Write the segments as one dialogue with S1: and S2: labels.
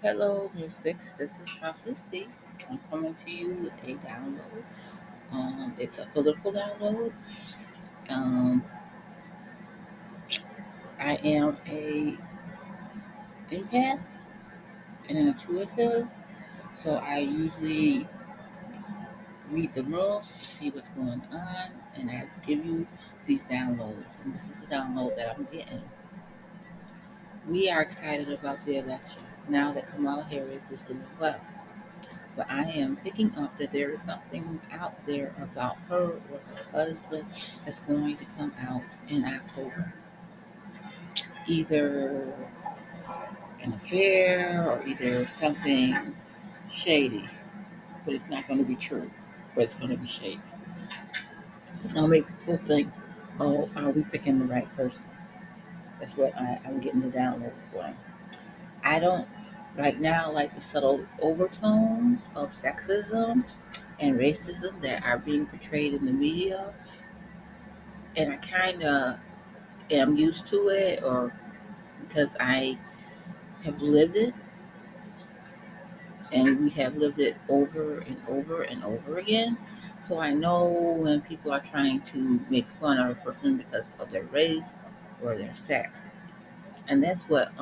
S1: Hello, Mystics. This is Prophetess T. I'm coming to you with a download. It's a political download. Um, I am a empath and an intuitive, so I usually read the room, see what's going on, and I give you these downloads. And this is the download that I'm getting. We are excited about the election now that Kamala Harris is doing well. But I am picking up that there is something out there about her or her husband that's going to come out in October. Either an affair or either something shady, but it's not going to be true, but it's going to be shady. It's going to make people think, oh, are we picking the right person? That's what I'm getting the download for. I don't right now like the subtle overtones of sexism and racism that are being portrayed in the media, and I kind of am used to it, or because I have lived it, and we have lived it over and over and over again. So I know when people are trying to make fun of a person because of their race or their sex, and that's what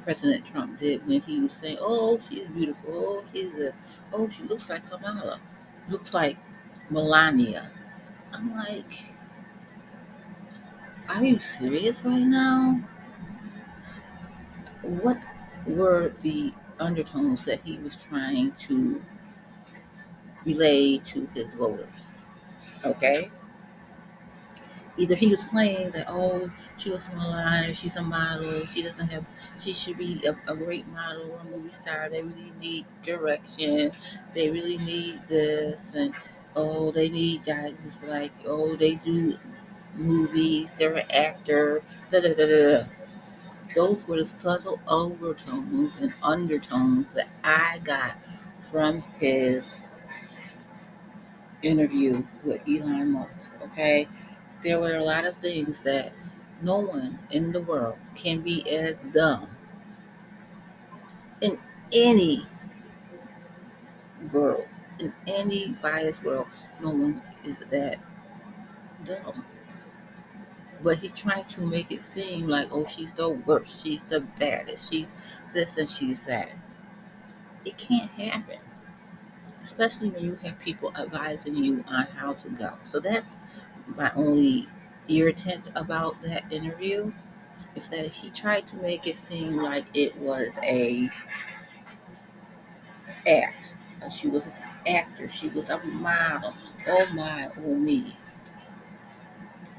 S1: President Trump did when he was saying, "Oh, she's beautiful. Oh, she's this. Oh, she looks like Kamala. Looks like Melania." I'm like, are you serious right now? What were the undertones that he was trying to relay to his voters? Okay. Either he was playing that, oh, she looks malign, she's a model, she doesn't have, she should be a great model or movie star. They really need direction. They really need this. And, oh, they need guidance. Like, oh, they do movies, they're an actor. Da, da, da, da, da. Those were the subtle overtones and undertones that I got from his interview with Elon Musk. Okay, there were a lot of things that no one in the world can be as dumb in any world, in any biased world. No one is that dumb. But he tried to make it seem like, oh, she's the worst, she's the baddest, she's this and she's that. It can't happen, especially when you have people advising you on how to go. So that's my only irritant about that interview, is that he tried to make it seem like it was a act. She was an actor. She was a model. Oh my, oh me.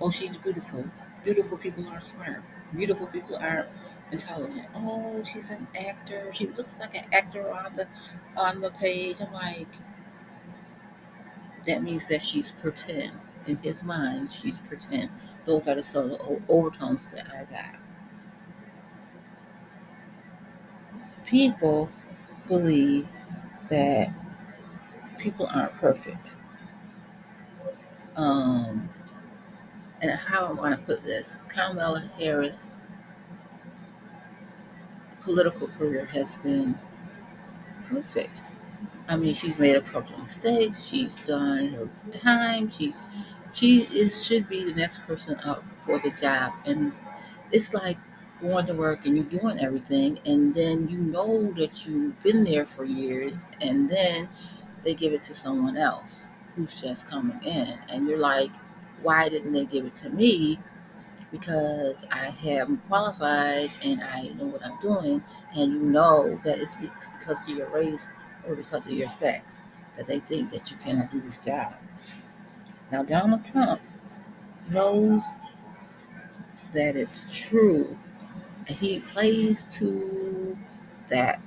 S1: Oh, she's beautiful. Beautiful people aren't smart. Beautiful people aren't intelligent. Oh, she's an actor. She looks like an actor on the page. I'm like, that means that she's pretend. In his mind, she's pretend. Those are the sort of overtones that I got. People believe that people aren't perfect. Um, and how I want to put this, Kamala Harris' political career has been perfect. I mean, she's made a couple of mistakes. She's done her time. Should be the next person up for the job, and it's like going to work and you're doing everything, and then you know that you've been there for years, and then they give it to someone else who's just coming in, and you're like, why didn't they give it to me? Because I am qualified and I know what I'm doing, and you know that it's because of your race or because of your sex that they think that you cannot do this job. Now, Donald Trump knows that it's true, and he plays to that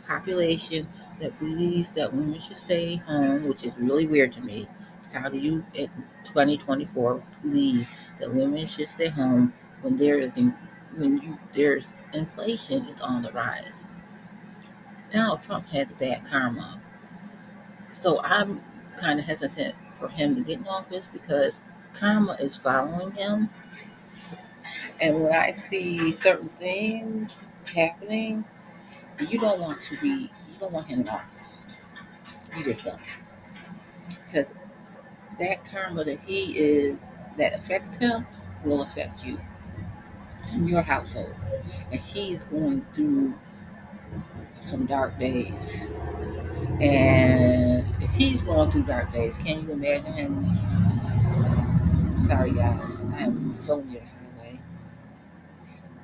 S1: population that believes that women should stay home, which is really weird to me. How do you, in 2024, believe that women should stay home when there's inflation is on the rise? Donald Trump has bad karma, so I'm kind of hesitant for him to get in office because karma is following him. And when I see certain things happening, you don't want him in office. You just don't. Because that karma that affects him will affect you in your household. And he's going through some dark days. And if he's going through dark days, can you imagine him? Sorry, guys, I am so near the highway.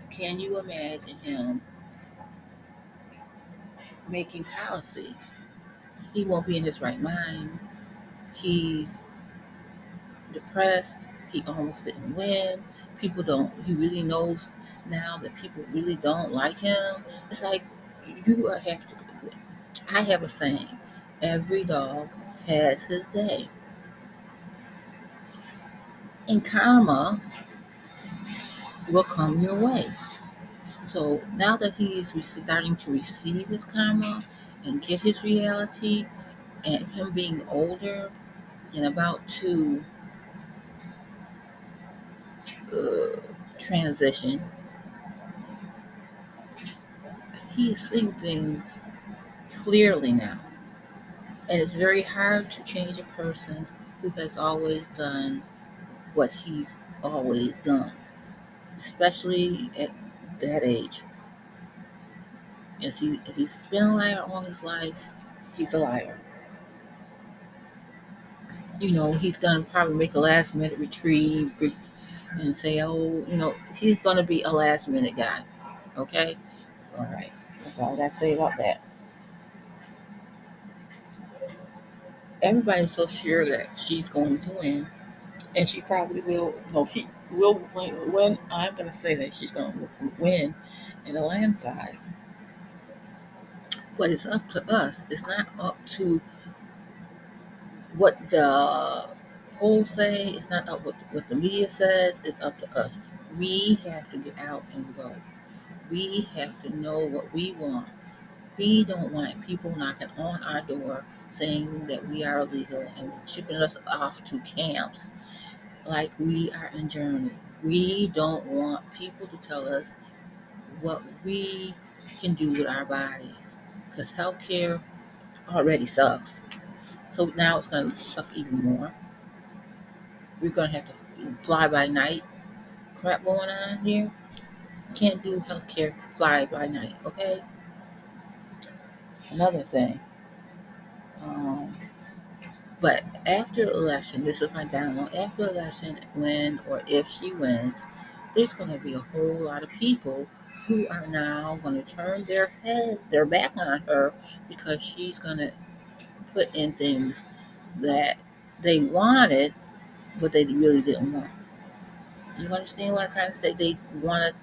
S1: Can you imagine him making policy? He won't be in his right mind. He's depressed. He almost didn't win. People don't, he really knows now that people really don't like him. It's like have to, I have a saying, every dog has his day. And karma will come your way. So now that he is starting to receive his karma and get his reality, and him being older and about to uh, transition, he is seeing things clearly now. And it's very hard to change a person who has always done what he's always done, especially at that age. If he's been a liar all his life, he's a liar. He's gonna probably make a last minute retrieve and say, "Oh, he's gonna be a last minute guy." Okay, all right. That's all I gotta say about that. Everybody's so sure that she's going to win, and she probably will. No, she will win. I'm gonna say that she's gonna win in a landslide. But it's up to us. It's not up to what the polls say. It's not up what the media says. It's up to us. We have to get out and vote. We have to know what we want. We don't want people knocking on our door saying that we are illegal and shipping us off to camps like we are in Germany. We don't want people to tell us what we can do with our bodies because healthcare already sucks. So now it's going to suck even more. We're going to have to fly by night crap going on here. Can't do healthcare fly by night, okay? Another thing. Um, but after the election, this is my download. After the election, when or if she wins, there's going to be a whole lot of people who are now going to turn their back on her because she's going to put in things that they wanted, but they really didn't want. You understand what I'm trying to say? They wanted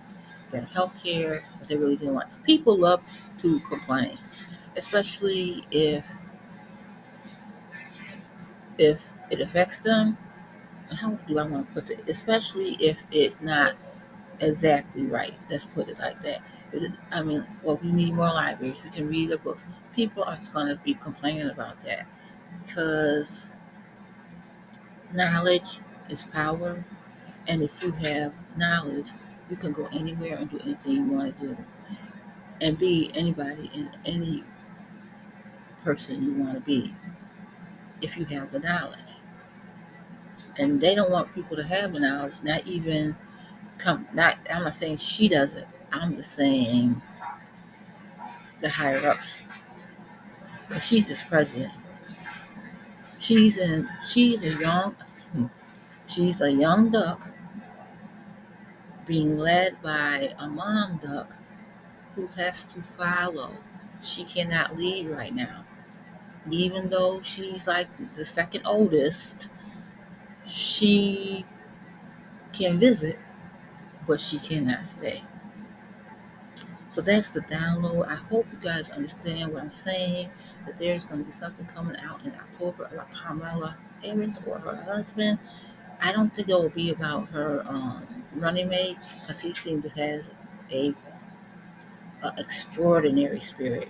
S1: better health care, but they really didn't want. People love to complain, especially if it affects them. How do I want to put it? Especially if it's not exactly right. Let's put it like that. I mean, well, we need more libraries. We can read the books. People are just going to be complaining about that because knowledge is power. And if you have knowledge, you can go anywhere and do anything you want to do and be anybody and any person you want to be if you have the knowledge. And they don't want people to have the knowledge, not even not I'm not saying she doesn't. I'm just saying the higher ups. Because she's this president. She's a young duck being led by a mom duck who has to follow. She cannot lead right now. Even though she's like the second oldest, she can visit, but she cannot stay. So that's the download. I hope you guys understand what I'm saying. That there's going to be something coming out in October about Kamala Harris or her husband. I don't think it will be about her running mate because he seems to has a, a extraordinary spirit,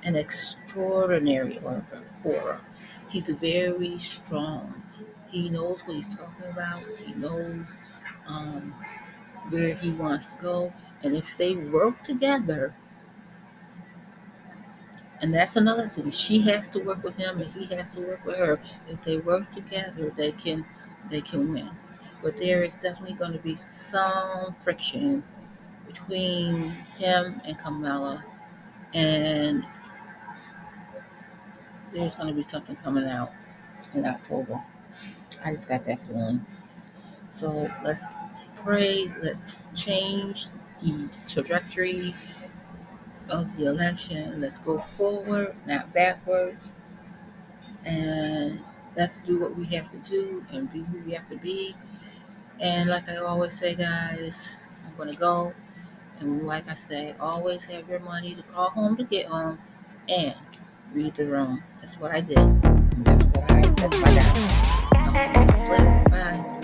S1: an extraordinary aura. He's very strong. He knows what he's talking about. He knows um, where he wants to go. And if they work together, and that's another thing, she has to work with him and he has to work with her. If they work together, they can win. But there is definitely going to be some friction between him and Kamala, and there's going to be something coming out in October. I just got that feeling. So let's pray. Let's change the trajectory of the election. Let's go forward, not backwards. And let's do what we have to do and be who we have to be. And like I always say, guys, I'm going to go. And like I say, always have your money to call home to get home and read the room. That's what I did. That's my guy. I'll see you guys later. Bye.